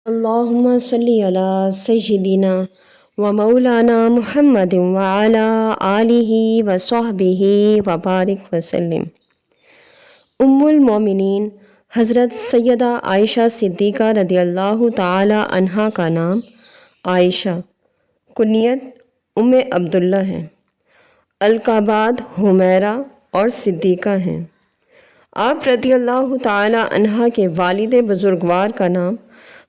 اللہم صلی علی سیدنا و مولانا محمد وعلی آلہ و صحبہ وبارک وسلم۔ ام المومنین حضرت سیدہ عائشہ صدیقہ رضی اللہ تعالی عنہا کا نام عائشہ کنیت ام عبداللہ ہے۔ القابات حمیرہ اور صدیقہ ہیں۔ آپ رضی اللہ تعالی عنہا کے والد بزرگوار کا نام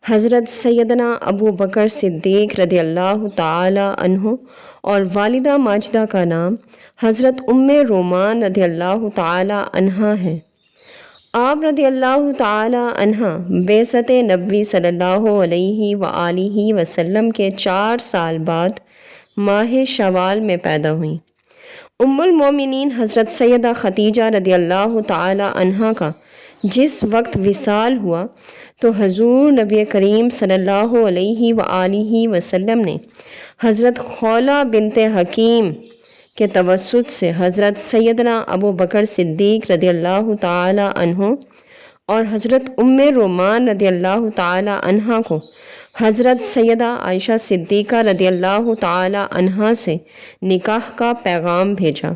حضرت سیدنا ابو بکر صدیق رضی اللہ تعالی عنہ اور والدہ ماجدہ کا نام حضرت ام رومان رضی اللہ تعالی عنہا ہے۔ آپ رضی اللہ تعالی عنہ بعثت نبوی صلی اللہ علیہ وآلہ وسلم کے 4 سال بعد ماہ شوال میں پیدا ہوئیں۔ ام المومنین حضرت سیدہ خدیجہ رضی اللہ تعالی عنہا کا جس وقت وصال ہوا تو حضور نبی کریم صلی اللہ علیہ وآلہ وسلم نے حضرت خولہ بنت حکیم کے توسط سے حضرت سیدنا ابو بکر صدیق رضی اللہ تعالی عنہ اور حضرت ام رومان رضی اللہ تعالی عنہا کو حضرت سیدہ عائشہ صدیقہ رضی اللہ تعالی عنہا سے نکاح کا پیغام بھیجا۔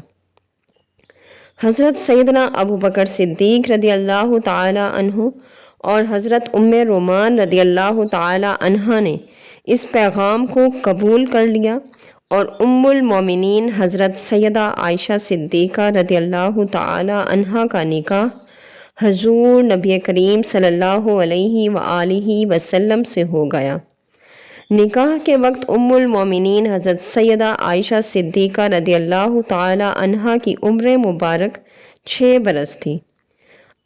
حضرت سیدنا ابو بکر صدیق رضی اللہ تعالی عنہ اور حضرت ام رومان رضی اللہ تعالی عنہا نے اس پیغام کو قبول کر لیا اور ام المومنین حضرت سیدہ عائشہ صدیقہ رضی اللہ تعالی عنہا کا نکاح حضور نبی کریم صلی اللہ علیہ وآلہ وسلم سے ہو گیا۔ نکاح کے وقت ام المومنین حضرت سیدہ عائشہ صدیقہ رضی اللہ تعالی عنہا کی عمر مبارک 6 برس تھی۔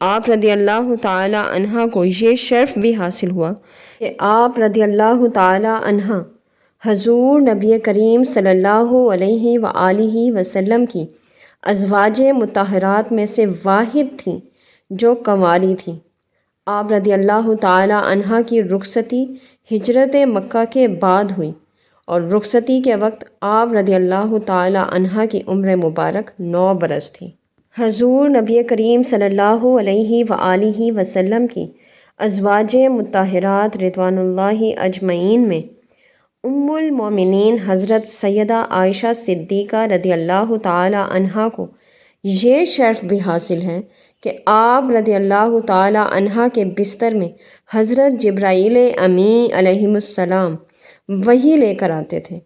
آپ رضی اللہ تعالی عنہا کو یہ شرف بھی حاصل ہوا کہ آپ رضی اللہ تعالی عنہا حضور نبی کریم صلی اللہ علیہ وآلہ وسلم کی ازواج مطہرات میں سے واحد تھیں جو کنواری تھیں۔ آپ رضی اللہ تعالی عنہا کی رخصتی ہجرت مکہ کے بعد ہوئی اور رخصتی کے وقت آپ رضی اللہ تعالی عنہا کی عمر مبارک 9 برس تھی۔ حضور نبی کریم صلی اللہ علیہ وآلہ وسلم کی ازواج مطہرات رضوان اللہ اجمعین میں ام المومنین حضرت سیدہ عائشہ صدیقہ رضی اللہ تعالی عنہا کو یہ شرف بھی حاصل ہے کہ آپ رضی اللہ تعالی عنہا کے بستر میں حضرت جبرائیل امین علیہ السلام وحی لے کر آتے تھے۔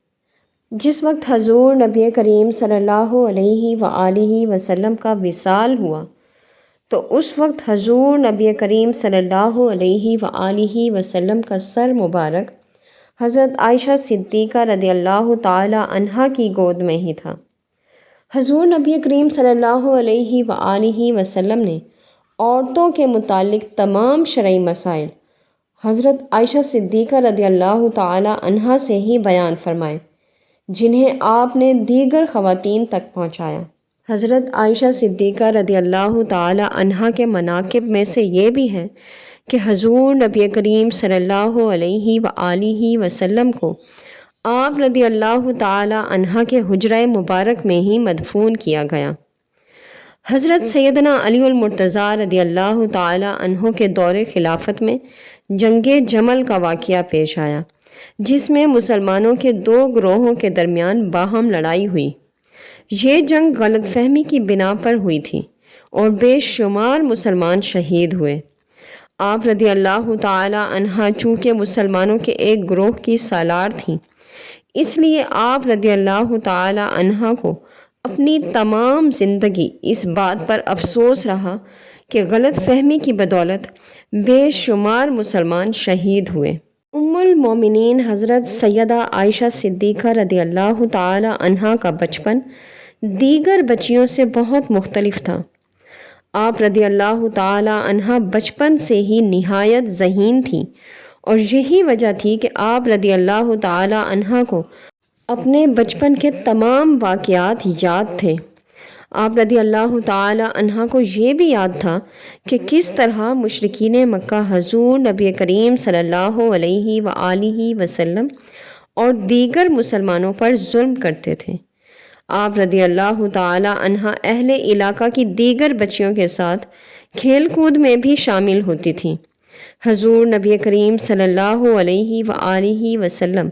جس وقت حضور نبی کریم صلی اللہ علیہ وآلہ وسلم کا وصال ہوا تو اس وقت حضور نبی کریم صلی اللہ علیہ وآلہ وسلم کا سر مبارک حضرت عائشہ صدیقہ رضی اللہ تعالی عنہا کی گود میں ہی تھا۔ حضور نبی کریم صلی اللہ علیہ وآلہ وسلم نے عورتوں کے متعلق تمام شرعی مسائل حضرت عائشہ صدیقہ رضی اللہ تعالی عنہا سے ہی بیان فرمائے جنہیں آپ نے دیگر خواتین تک پہنچایا۔ حضرت عائشہ صدیقہ رضی اللہ تعالی عنہا کے مناقب میں سے یہ بھی ہے کہ حضور نبی کریم صلی اللہ علیہ وآلہ وسلم کو آپ رضی اللہ تعالی عنہا کے حجرہ مبارک میں ہی مدفون کیا گیا۔ حضرت سیدنا علی المرتضیٰ رضی اللہ تعالی عنہ کے دور خلافت میں جنگ جمل کا واقعہ پیش آیا جس میں مسلمانوں کے 2 گروہوں کے درمیان باہم لڑائی ہوئی۔ یہ جنگ غلط فہمی کی بنا پر ہوئی تھی اور بے شمار مسلمان شہید ہوئے۔ آپ رضی اللہ تعالی عنہا چونکہ مسلمانوں کے ایک گروہ کی سالار تھیں اس لیے آپ رضی اللہ تعالی عنہا کو اپنی تمام زندگی اس بات پر افسوس رہا کہ غلط فہمی کی بدولت بے شمار مسلمان شہید ہوئے۔ ام المومنین حضرت سیدہ عائشہ صدیقہ رضی اللہ تعالی عنہا کا بچپن دیگر بچیوں سے بہت مختلف تھا۔ آپ رضی اللہ تعالی عنہا بچپن سے ہی نہایت ذہین تھیں اور یہی وجہ تھی کہ آپ رضی اللہ تعالی عنہا کو اپنے بچپن کے تمام واقعات یاد تھے۔ آپ رضی اللہ تعالی عنہا کو یہ بھی یاد تھا کہ کس طرح مشرکین مکہ حضور نبی کریم صلی اللہ علیہ وآلہ وسلم اور دیگر مسلمانوں پر ظلم کرتے تھے۔ آپ رضی اللہ تعالی عنہا اہل علاقہ کی دیگر بچیوں کے ساتھ کھیل کود میں بھی شامل ہوتی تھیں حضور نبی کریم صلی اللہ علیہ وآلہ وسلم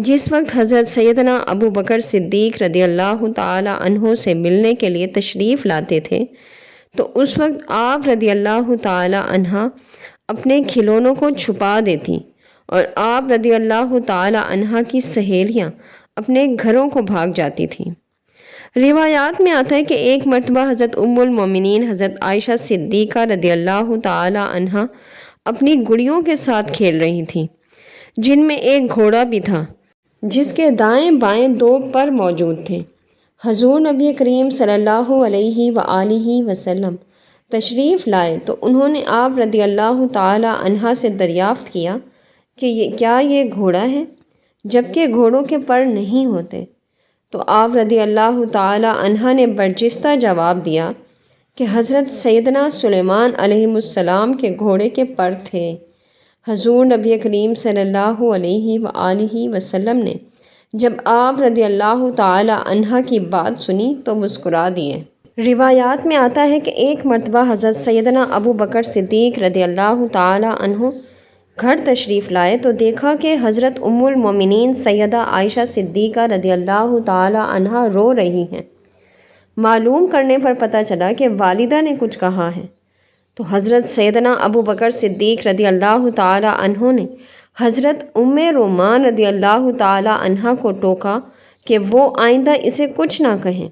جس وقت حضرت سیدنا ابو بکر صدیق رضی اللہ تعالی عنہ سے ملنے کے لیے تشریف لاتے تھے تو اس وقت آپ رضی اللہ تعالی عنہ اپنے کھلونوں کو چھپا دیتی اور آپ رضی اللہ تعالی عنہ کی سہیلیاں اپنے گھروں کو بھاگ جاتی تھیں۔ روایات میں آتا ہے کہ ایک مرتبہ حضرت ام المومنین حضرت عائشہ صدیقہ رضی اللہ تعالی عنہ اپنی گڑیوں کے ساتھ کھیل رہی تھیں، جن میں ایک گھوڑا بھی تھا جس کے دائیں بائیں دو پر موجود تھے۔ حضور نبی کریم صلی اللہ علیہ وآلہ وسلم تشریف لائے تو انہوں نے آپ رضی اللہ تعالی عنہ سے دریافت کیا کہ کیا یہ گھوڑا ہے، جبکہ گھوڑوں کے پر نہیں ہوتے؟ تو آپ رضی اللہ تعالی عنہ نے برجستہ جواب دیا کہ حضرت سیدنا سلیمان علیہ السلام کے گھوڑے کے پر تھے۔ حضور نبی کریم صلی اللہ علیہ وآلہ وسلم نے جب آپ رضی اللہ تعالی عنہ کی بات سنی تو مسکرا دیے۔ روایات میں آتا ہے کہ ایک مرتبہ حضرت سیدنا ابو بکر صدیق رضی اللہ تعالی عنہ گھر تشریف لائے تو دیکھا کہ حضرت ام المومنین سیدہ عائشہ صدیقہ رضی اللہ تعالی عنہ رو رہی ہیں۔ معلوم کرنے پر پتہ چلا کہ والدہ نے کچھ کہا ہے، تو حضرت سیدنا ابو بکر صدیق رضی اللہ تعالی عنہ نے حضرت ام رومان رضی اللہ تعالی عنہ کو ٹوکا کہ وہ آئندہ اسے کچھ نہ کہیں۔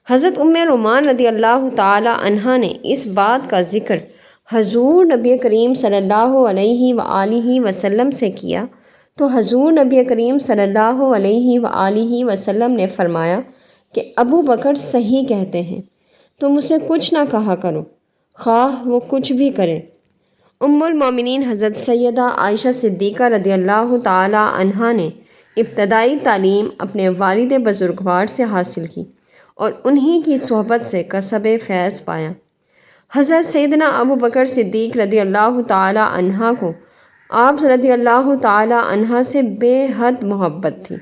حضرت ام رومان رضی اللہ تعالی عنہ نے اس بات کا ذکر حضور نبی کریم صلی اللہ علیہ وآلہ وسلم سے کیا تو حضور نبی کریم صلی اللہ علیہ وآلہ وسلم نے فرمایا کہ ابو بکر صحیح کہتے ہیں، تم اسے کچھ نہ کہا کرو، خواہ وہ کچھ بھی کرے۔ ام المومنین حضرت سیدہ عائشہ صدیقہ رضی اللہ تعالی عنہ نے ابتدائی تعلیم اپنے والد بزرگوار سے حاصل کی اور انہی کی صحبت سے کسب فیض پایا۔ حضرت سیدنا ابو بکر صدیق رضی اللہ تعالی عنہ کو آپ رضی اللہ تعالی عنہ سے بے حد محبت تھی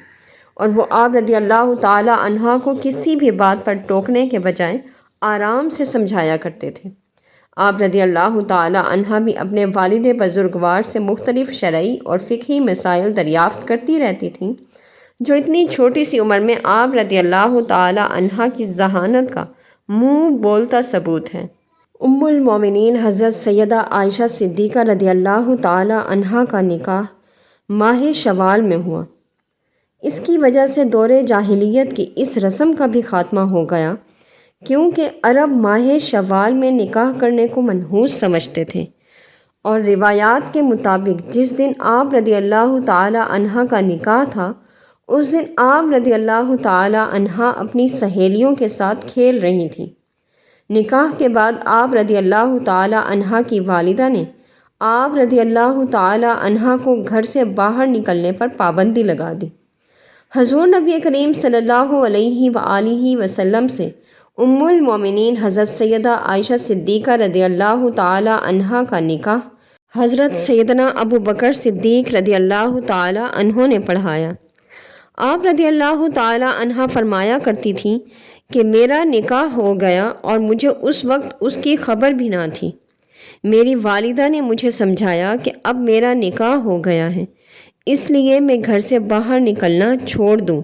اور وہ آپ رضی اللہ تعالی عنہ کو کسی بھی بات پر ٹوکنے کے بجائے آرام سے سمجھایا کرتے تھے۔ آپ رضی اللہ تعالی عنہ بھی اپنے والد بزرگوار سے مختلف شرعی اور فقہی مسائل دریافت کرتی رہتی تھیں، جو اتنی چھوٹی سی عمر میں آپ رضی اللہ تعالی عنہ کی ذہانت کا منہ بولتا ثبوت ہے۔ ام المومنین حضرت سیدہ عائشہ صدیقہ رضی اللہ تعالی عنہ کا نکاح ماہ شوال میں ہوا۔ اس کی وجہ سے دور جاہلیت کی اس رسم کا بھی خاتمہ ہو گیا، کیونکہ عرب ماہ شوال میں نکاح کرنے کو منحوس سمجھتے تھے، اور روایات کے مطابق جس دن آپ رضی اللہ تعالی عنہ کا نکاح تھا اس دن آپ رضی اللہ تعالی عنہ اپنی سہیلیوں کے ساتھ کھیل رہی تھیں۔ نکاح کے بعد آپ رضی اللہ تعالی عنہ کی والدہ نے آپ رضی اللہ تعالی عنہ کو گھر سے باہر نکلنے پر پابندی لگا دی۔ حضور نبی کریم صلی اللہ علیہ وآلہ وسلم سے ام المومنین حضرت سیدہ عائشہ صدیقہ رضی اللہ تعالی عنہ کا نکاح حضرت سیدنا ابو بکر صدیق رضی اللہ تعالی عنہ نے پڑھایا۔ آپ رضی اللہ تعالی عنہ فرمایا کرتی تھیں کہ میرا نکاح ہو گیا اور مجھے اس وقت اس کی خبر بھی نہ تھی۔ میری والدہ نے مجھے سمجھایا کہ اب میرا نکاح ہو گیا ہے، اس لیے میں گھر سے باہر نکلنا چھوڑ دوں۔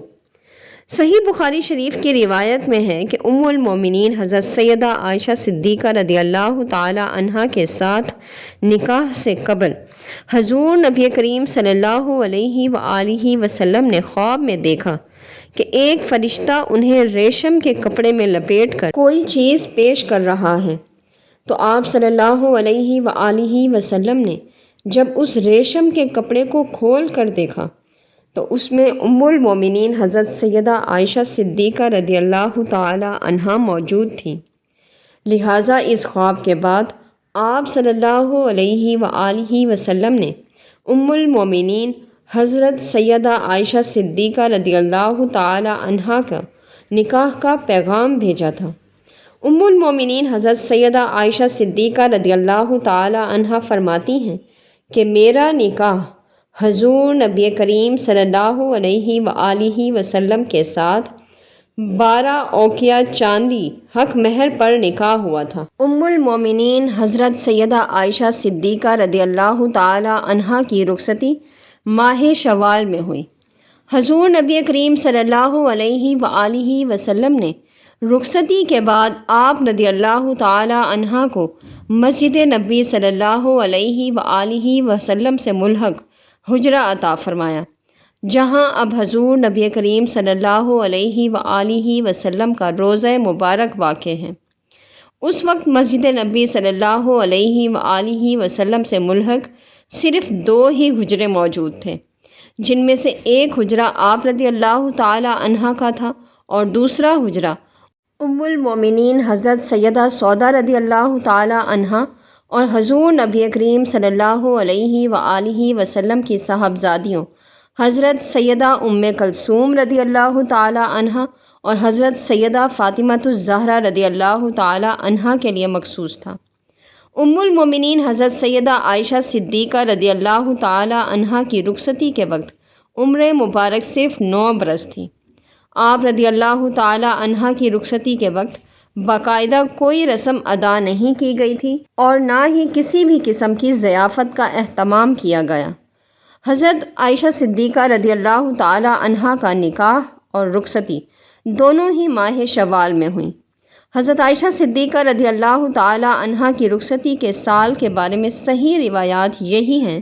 صحیح بخاری شریف کی روایت میں ہے کہ ام المومنین حضرت سیدہ عائشہ صدیقہ رضی اللہ تعالی عنہ کے ساتھ نکاح سے قبل حضور نبی کریم صلی اللہ علیہ وآلہ وسلم نے خواب میں دیکھا کہ ایک فرشتہ انہیں ریشم کے کپڑے میں لپیٹ کر کوئی چیز پیش کر رہا ہے، تو آپ صلی اللہ علیہ وآلہ وسلم نے جب اس ریشم کے کپڑے کو کھول کر دیکھا تو اس میں ام المومنین حضرت سیدہ عائشہ صدیقہ رضی اللہ تعالی عنہ موجود تھیں۔ لہٰذا اس خواب کے بعد آپ صلی اللہ علیہ وآلہ وسلم نے ام المومنین حضرت سیدہ عائشہ صدیقہ رضی اللہ تعالی عنہ کا نکاح کا پیغام بھیجا تھا۔ ام المومنین حضرت سیدہ عائشہ صدیقہ رضی اللہ تعالی عنہ فرماتی ہیں کہ میرا نکاح حضور نبی کریم صلی اللہ علیہ وآلہ وسلم کے ساتھ 12 اوقیہ چاندی حق مہر پر نکاح ہوا تھا۔ ام المومنین حضرت سیدہ عائشہ صدیقہ رضی اللہ تعالی عنہا کی رخصتی ماہ شوال میں ہوئی۔ حضور نبی کریم صلی اللہ علیہ وآلہ وسلم نے رخصتی کے بعد آپ رضی اللہ تعالی عنہ کو مسجد نبی صلی اللہ علیہ وآلہ وسلم سے ملحق حجرہ عطا فرمایا، جہاں اب حضور نبی کریم صلی اللہ علیہ وآلہ وسلم کا روضہ مبارک واقع ہے۔ اس وقت مسجد نبی صلی اللہ علیہ وآلہ وسلم سے ملحق صرف 2 ہی حجرے موجود تھے، جن میں سے ایک حجرہ آپ رضی اللہ تعالی عنہ کا تھا اور دوسرا حجرہ ام المومنین حضرت سیدہ سودا رضی اللہ تعالی عنہ اور حضور نبی کریم صلی اللہ علیہ وآلہ وسلم کی صاحبزادیوں حضرت سیدہ ام کلثوم رضی اللہ تعالی عنہ اور حضرت سیدہ فاطمۃ الزہرا رضی اللہ تعالی عنہ کے لیے مخصوص تھا۔ ام المومنین حضرت سیدہ عائشہ صدیقہ رضی اللہ تعالی عنہ کی رخصتی کے وقت عمر مبارک صرف 9 برس تھی۔ آپ رضی اللہ تعالی عنہ کی رخصتی کے وقت باقاعدہ کوئی رسم ادا نہیں کی گئی تھی اور نہ ہی کسی بھی قسم کی ضیافت کا اہتمام کیا گیا۔ حضرت عائشہ صدیقہ رضی اللہ تعالی عنہ کا نکاح اور رخصتی دونوں ہی ماہ شوال میں ہوئیں۔ حضرت عائشہ صدیقہ رضی اللہ تعالی عنہ کی رخصتی کے سال کے بارے میں صحیح روایات یہی ہیں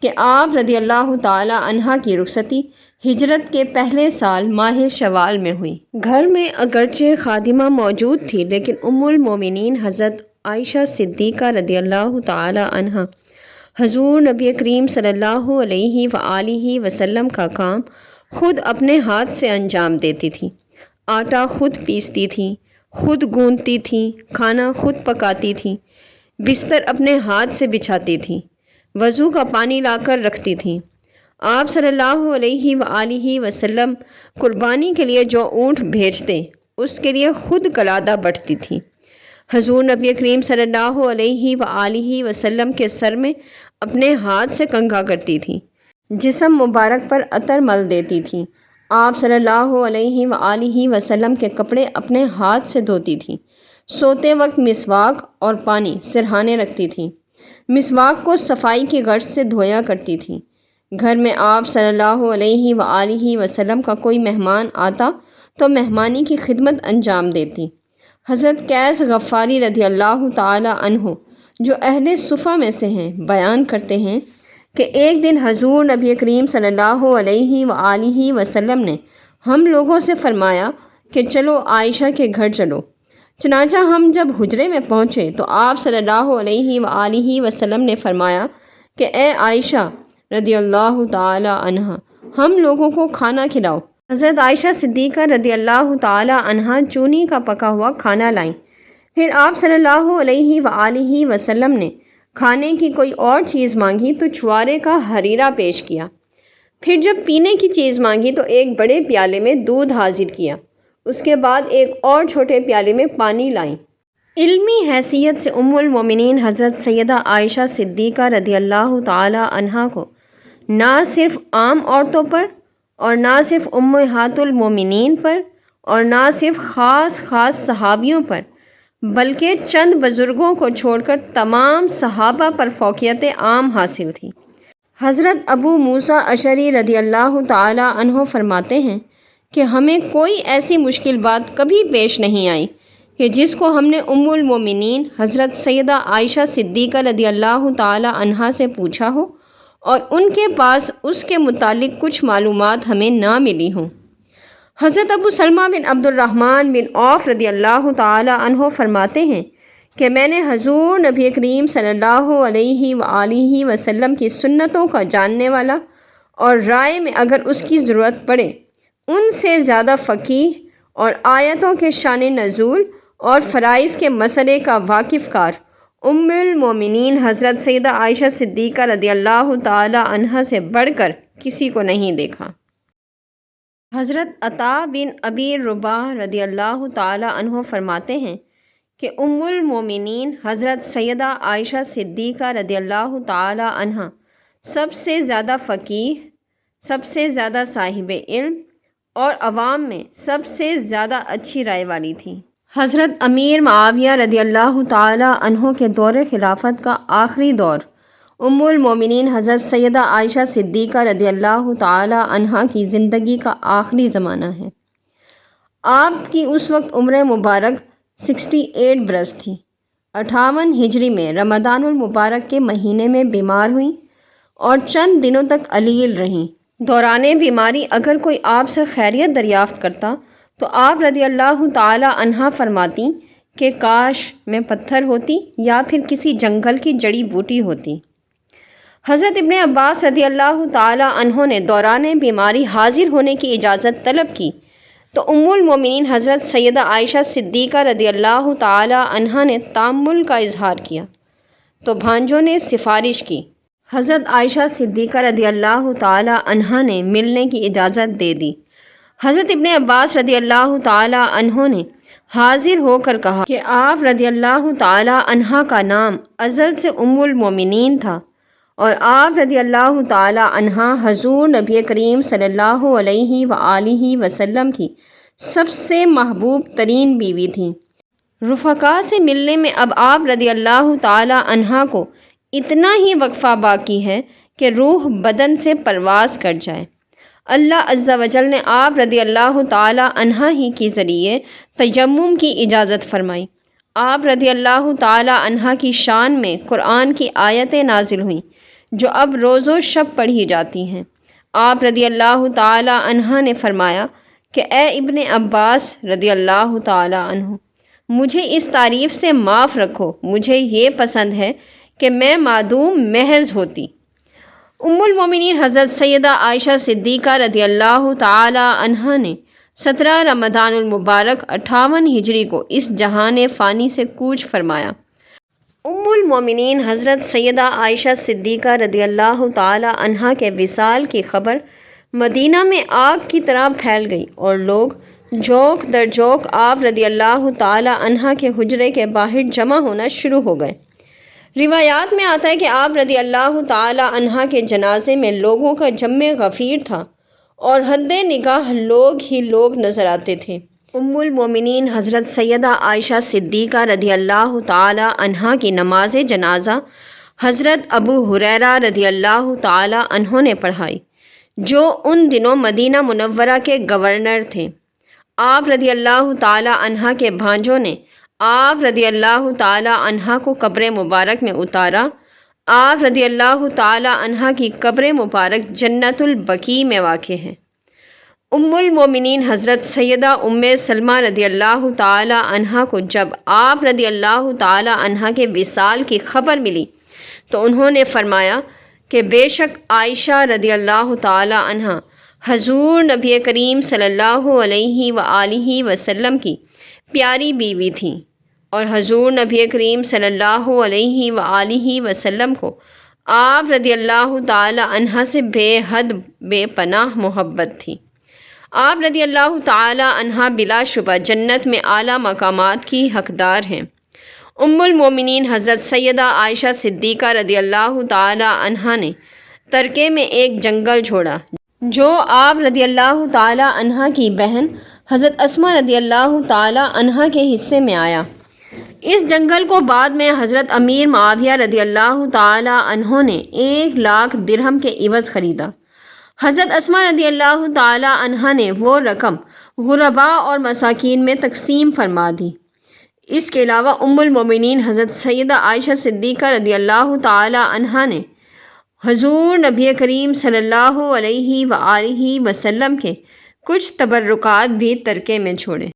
کہ آپ رضی اللہ تعالی عنہ کی رخصتی ہجرت کے پہلے سال ماہ شوال میں ہوئی۔ گھر میں اگرچہ خادمہ موجود تھی، لیکن ام المومنین حضرت عائشہ صدیقہ رضی اللہ تعالی عنہ حضور نبی کریم صلی اللہ علیہ وآلہ وسلم کا کام خود اپنے ہاتھ سے انجام دیتی تھی۔ آٹا خود پیستی تھیں، خود گوندتی تھیں، کھانا خود پکاتی تھیں، بستر اپنے ہاتھ سے بچھاتی تھیں، وضو کا پانی لا کر رکھتی تھیں۔ آپ صلی اللہ علیہ وآلہ وسلم قربانی کے لیے جو اونٹ بھیجتے اس کے لیے خود کلادہ بٹتی تھیں۔ حضور نبی کریم صلی اللہ علیہ وآلہ وسلم کے سر میں اپنے ہاتھ سے کنگھا کرتی تھیں، جسم مبارک پر عطر مل دیتی تھیں۔ آپ صلی اللہ علیہ وآلہ وسلم کے کپڑے اپنے ہاتھ سے دھوتی تھیں۔ سوتے وقت مسواک اور پانی سرہانے رکھتی تھیں۔ مسواک کو صفائی کی غرض سے دھویا کرتی تھیں۔ گھر میں آپ صلی اللہ علیہ وآلہ وسلم کا کوئی مہمان آتا تو مہمانی کی خدمت انجام دیتی۔ حضرت قیس غفاری رضی اللہ تعالی عنہ جو اہل صفہ میں سے ہیں بیان کرتے ہیں کہ ایک دن حضور نبی کریم صلی اللہ علیہ وآلہ وسلم نے ہم لوگوں سے فرمایا کہ چلو عائشہ کے گھر چلو۔ چنانچہ ہم جب حجرے میں پہنچے تو آپ صلی اللہ علیہ وآلہ وسلم نے فرمایا کہ اے عائشہ رضی اللہ تعالی عنہ، ہم لوگوں کو کھانا کھلاؤ۔ حضرت عائشہ صدیقہ رضی اللہ تعالی عنہ چونی کا پکا ہوا کھانا لائیں۔ پھر آپ صلی اللہ علیہ وآلہ وسلم نے کھانے کی کوئی اور چیز مانگی تو چھوارے کا حریرہ پیش کیا۔ پھر جب پینے کی چیز مانگی تو ایک بڑے پیالے میں دودھ حاضر کیا۔ اس کے بعد ایک اور چھوٹے پیالے میں پانی لائیں۔ علمی حیثیت سے ام المومنین حضرت سیدہ عائشہ صدیقہ رضی اللہ تعالی عنہ کو نہ صرف عام عورتوں پر اور نہ صرف امہات المومنین پر اور نہ صرف خاص صحابیوں پر بلکہ چند بزرگوں کو چھوڑ کر تمام صحابہ پر فوقیت عام حاصل تھی۔ حضرت ابو موسیٰ اشعری رضی اللہ تعالی عنہ فرماتے ہیں کہ ہمیں کوئی ایسی مشکل بات کبھی پیش نہیں آئی کہ جس کو ہم نے ام المومنین حضرت سیدہ عائشہ صدیقہ رضی اللہ تعالی عنہ سے پوچھا ہو اور ان کے پاس اس کے متعلق کچھ معلومات ہمیں نہ ملی ہوں۔ حضرت ابو سلمہ بن عبد الرحمن بن عوف رضی اللہ تعالی عنہ فرماتے ہیں کہ میں نے حضور نبی کریم صلی اللہ علیہ وآلہ وسلم کی سنتوں کا جاننے والا اور رائے میں اگر اس کی ضرورت پڑے ان سے زیادہ فقیہ اور آیتوں کے شان نزول اور فرائض کے مسئلے کا واقف کار ام المومنین حضرت سیدہ عائشہ صدیقہ رضی اللہ تعالی عنہ سے بڑھ کر کسی کو نہیں دیکھا۔ حضرت عطا بن ابی رباح رضی اللہ تعالی عنہ فرماتے ہیں کہ ام المومنین حضرت سیدہ عائشہ صدیقہ رضی اللہ تعالی عنہ سب سے زیادہ فقیہ، سب سے زیادہ صاحب علم اور عوام میں سب سے زیادہ اچھی رائے والی تھیں۔ حضرت امیر معاویہ رضی اللہ تعالیٰ عنہ کے دور خلافت کا آخری دور ام المومنین حضرت سیدہ عائشہ صدیقہ رضی اللہ تعالیٰ عنہا کی زندگی کا آخری زمانہ ہے۔ آپ کی اس وقت عمر مبارک 68 برس تھی۔ 58 ہجری میں رمضان المبارک کے مہینے میں بیمار ہوئیں اور چند دنوں تک علیل رہیں۔ دوران بیماری اگر کوئی آپ سے خیریت دریافت کرتا تو آپ رضی اللہ تعالیٰ عنہا فرماتی کہ کاش میں پتھر ہوتی یا پھر کسی جنگل کی جڑی بوٹی ہوتی۔ حضرت ابن عباس رضی اللہ تعالیٰ عنہ نے دوران بیماری حاضر ہونے کی اجازت طلب کی تو ام المومنین حضرت سیدہ عائشہ صدیقہ رضی اللہ تعالیٰ عنہا نے تامل کا اظہار کیا تو بھانجوں نے سفارش کی۔ حضرت عائشہ صدیقہ رضی اللہ تعالیٰ عنہا نے ملنے کی اجازت دے دی۔ حضرت ابن عباس رضی اللہ تعالیٰ عنہ نے حاضر ہو کر کہا کہ آپ رضی اللہ تعالیٰ عنہا کا نام ازل سے ام المومنین تھا اور آپ رضی اللہ تعالیٰ عنہا حضور نبی کریم صلی اللہ علیہ وآلہ وسلم کی سب سے محبوب ترین بیوی تھیں۔ رفقا سے ملنے میں اب آپ رضی اللہ تعالیٰ عنہا کو اتنا ہی وقفہ باقی ہے کہ روح بدن سے پرواز کر جائے۔ اللہ عز و جل نے آپ رضی اللہ تعالیٰ عنہا ہی کے ذریعے تیمم کی اجازت فرمائی۔ آپ رضی اللہ تعالیٰ عنہا کی شان میں قرآن کی آیتیں نازل ہوئیں جو اب روز و شب پڑھی جاتی ہیں۔ آپ رضی اللہ تعالیٰ عنہا نے فرمایا کہ اے ابن عباس رضی اللہ تعالیٰ عنہ، مجھے اس تعریف سے معاف رکھو، مجھے یہ پسند ہے کہ میں معدوم محض ہوتی۔ ام المومنین حضرت سیدہ عائشہ صدیقہ رضی اللہ تعالیٰ عنہا نے 17 رمضان المبارک 58 ہجری کو اس جہان فانی سے کوچ فرمایا۔ ام المومنین حضرت سیدہ عائشہ صدیقہ رضی اللہ تعالیٰ عنہا کے وصال کی خبر مدینہ میں آگ کی طرح پھیل گئی اور لوگ جوک در جوک آپ رضی اللہ تعالیٰ عنہا کے حجرے کے باہر جمع ہونا شروع ہو گئے۔ روایات میں آتا ہے کہ آپ رضی اللہ تعالیٰ عنہا کے جنازے میں لوگوں کا جمع غفیر تھا اور حد نگاہ لوگ ہی لوگ نظر آتے تھے۔ ام المومنین حضرت سیدہ عائشہ صدیقہ رضی اللہ تعالیٰ عنہا کی نماز جنازہ حضرت ابو ہریرہ رضی اللہ تعالیٰ عنہ نے پڑھائی جو ان دنوں مدینہ منورہ کے گورنر تھے۔ آپ رضی اللہ تعالیٰ عنہا کے بھانجوں نے آپ رضی اللہ تعالیٰ عنہا کو قبر مبارک میں اتارا۔ آپ رضی اللہ تعالیٰ عنہا کی قبر مبارک جنت البقیع میں واقع ہے۔ ام المومنین حضرت سیدہ ام سلمہ رضی اللہ تعالیٰ عنہا کو جب آپ رضی اللہ تعالیٰ عنہا کے وصال کی خبر ملی تو انہوں نے فرمایا کہ بے شک عائشہ رضی اللہ تعالیٰ عنہا حضور نبی کریم صلی اللہ علیہ وآلہ وسلم کی پیاری بیوی تھیں اور حضور نبی کریم صلی اللہ علیہ وآلہ وسلم کو آپ رضی اللہ تعالیٰ عنہا سے بے حد بے پناہ محبت تھی۔ آپ رضی اللہ تعالیٰ عنہا بلا شبہ جنت میں اعلیٰ مقامات کی حقدار ہیں۔ ام المومنین حضرت سیدہ عائشہ صدیقہ رضی اللہ تعالیٰ عنہا نے ترکے میں ایک جنگل چھوڑا جو آپ رضی اللہ تعالیٰ عنہا کی بہن حضرت اسماء رضی اللہ تعالیٰ عنہا کے حصے میں آیا۔ اس جنگل کو بعد میں حضرت امیر معاویہ رضی اللہ تعالیٰ عنہ نے 1 لاکھ درہم کے عوض خریدا۔ حضرت اسماء رضی اللہ تعالیٰ عنہا نے وہ رقم غرباء اور مساکین میں تقسیم فرما دی۔ اس کے علاوہ ام المومنین حضرت سیدہ عائشہ صدیقہ رضی اللہ تعالیٰ عنہا نے حضور نبی کریم صلی اللہ علیہ وآلہ وسلم کے کچھ تبرکات بھی ترکے میں چھوڑے۔